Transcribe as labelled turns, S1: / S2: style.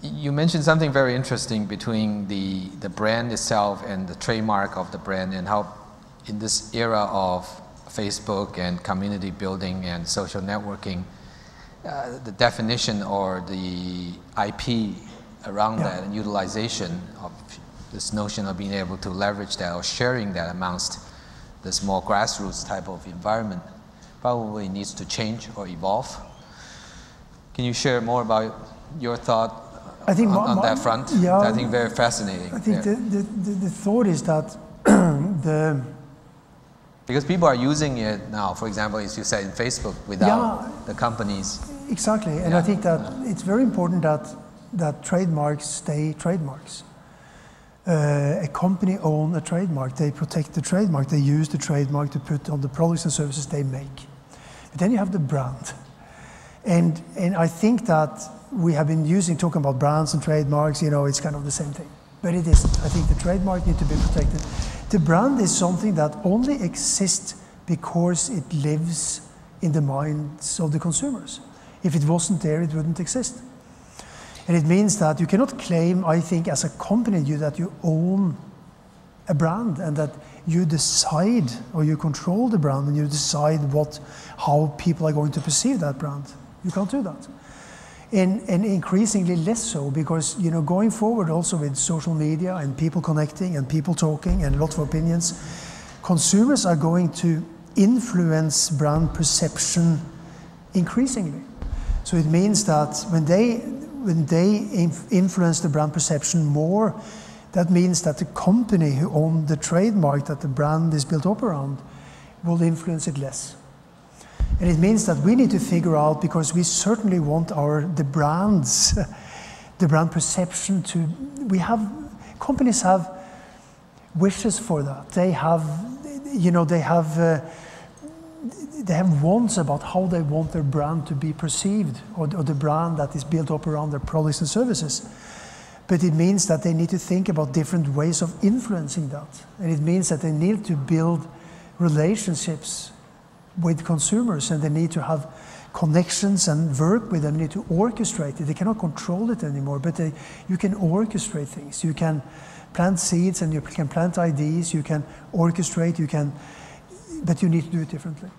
S1: You mentioned something very interesting between the brand itself and the trademark of the brand, and how in this era of Facebook and community building and social networking, the definition or the IP around that and utilization of this notion of being able to leverage that or sharing that amongst this more grassroots type of environment probably needs to change or evolve. Can you share more about your thought on that front?
S2: Yeah,
S1: I think very fascinating.
S2: I think the thought is that
S1: because people are using it now, for example, as you said, in Facebook without the companies.
S2: Exactly, and I think that it's very important that trademarks stay trademarks. A company owns a trademark, they protect the trademark, they use the trademark to put on the products and services they make. But then you have the brand. And I think that we have been talking about brands and trademarks, you know, it's kind of the same thing. But it isn't. I think the trademark needs to be protected. The brand is something that only exists because it lives in the minds of the consumers. If it wasn't there, it wouldn't exist. And it means that you cannot claim, I think, as a company that you own a brand and that you decide or you control the brand and you decide how people are going to perceive that brand. You can't do that. And increasingly less so, because, you know, going forward also with social media and people connecting and people talking and lots of opinions, consumers are going to influence brand perception increasingly. So it means that when they influence the brand perception more, that means that the company who owns the trademark that the brand is built up around will influence it less. And it means that we need to figure out, because we certainly want the brand perception to, companies have wishes for that. They have, you know, they have wants about how they want their brand to be perceived, or the brand that is built up around their products and services. But it means that they need to think about different ways of influencing that. And it means that they need to build relationships with consumers, and they need to have connections and work with them. They need to orchestrate it. They cannot control it anymore, but you can orchestrate things. You can plant seeds and you can plant ideas, you can orchestrate, but you need to do it differently.